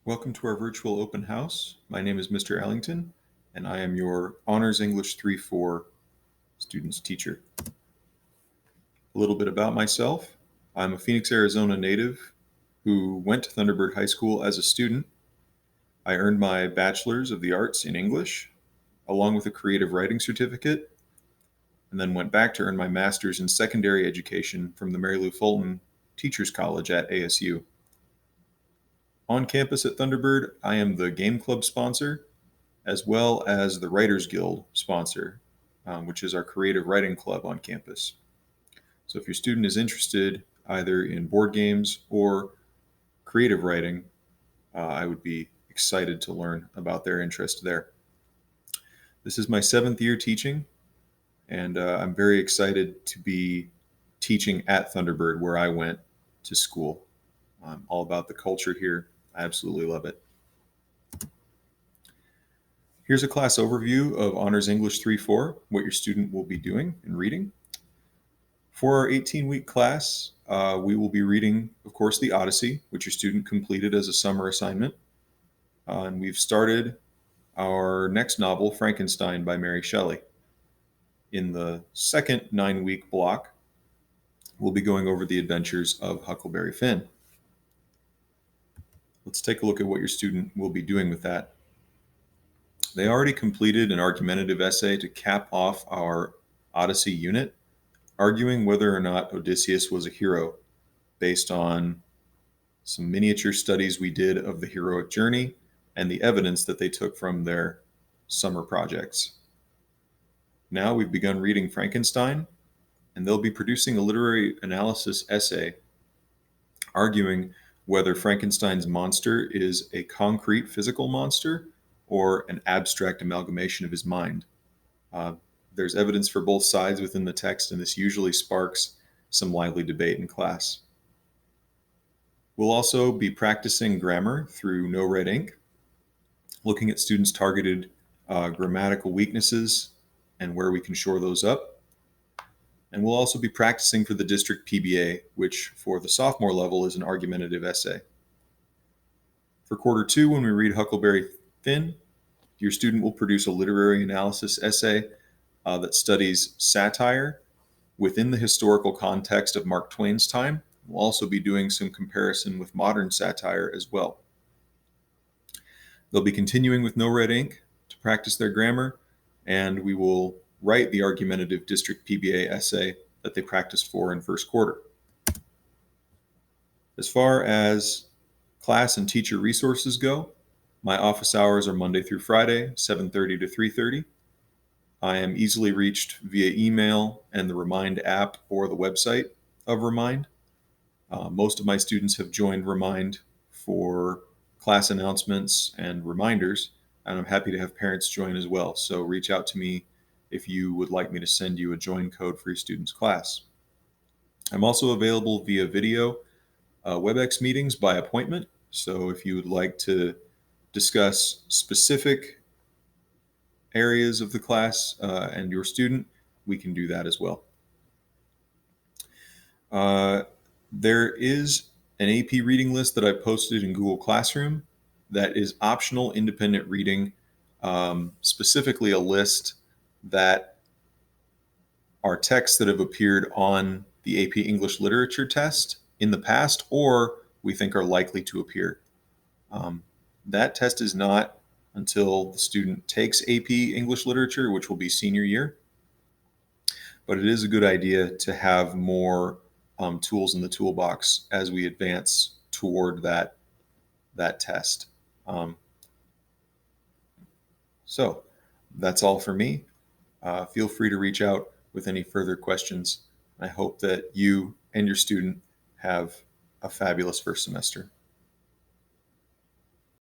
Welcome to our virtual open house. My name is Mr. Ellington, and I am your Honors English 3-4 students teacher. A little bit about myself. I'm a Phoenix, Arizona native who went to Thunderbird High School as a student. I earned my Bachelor's of the Arts in English, along with a creative writing certificate, and then went back to earn my Master's in secondary education from the Mary Lou Fulton Teachers College at ASU. On campus at Thunderbird, I am the game club sponsor, as well as the Writers Guild sponsor, which is our creative writing club on campus. So if your student is interested either in board games or creative writing, I would be excited to learn about their interest there. This is my 7th year teaching, and I'm very excited to be teaching at Thunderbird, where I went to school. I'm all about the culture here. I absolutely love it. Here's a class overview of Honors English 3-4, what your student will be doing and reading. For our 18-week class, we will be reading, of course, the Odyssey, which your student completed as a summer assignment. And we've started our next novel, Frankenstein by Mary Shelley. In the second 9-week block, we'll be going over the adventures of Huckleberry Finn. Let's take a look at what your student will be doing with that. They already completed an argumentative essay to cap off our Odyssey unit, arguing whether or not Odysseus was a hero based on some miniature studies we did of the heroic journey and the evidence that they took from their summer projects. Now we've begun reading Frankenstein, and they'll be producing a literary analysis essay arguing whether Frankenstein's monster is a concrete physical monster or an abstract amalgamation of his mind. There's evidence for both sides within the text, and this usually sparks some lively debate in class. We'll also be practicing grammar through no red ink, looking at students' targeted grammatical weaknesses and where we can shore those up. And we'll also be practicing for the district PBA, which for the sophomore level is an argumentative essay. For quarter 2, when we read Huckleberry Finn, your student will produce a literary analysis essay that studies satire within the historical context of Mark Twain's time. We'll also be doing some comparison with modern satire as well. They'll be continuing with no red ink to practice their grammar, and we will write the argumentative district PBA essay that they practiced for in first quarter. As far as class and teacher resources go, my office hours are Monday through Friday, 7:30 to 3:30. I am easily reached via email and the Remind app or the website of Remind. Most of my students have joined Remind for class announcements and reminders, and I'm happy to have parents join as well. So reach out to me if you would like me to send you a join code for your student's class. I'm also available via video WebEx meetings by appointment. So if you would like to discuss specific areas of the class and your student, we can do that as well. There is an AP reading list that I posted in Google Classroom that is optional independent reading, specifically a list that are texts that have appeared on the AP English Literature test in the past or we think are likely to appear. That test is not until the student takes AP English Literature, which will be senior year. But it is a good idea to have more tools in the toolbox as we advance toward that test. So that's all for me. Feel free to reach out with any further questions. I hope that you and your student have a fabulous first semester.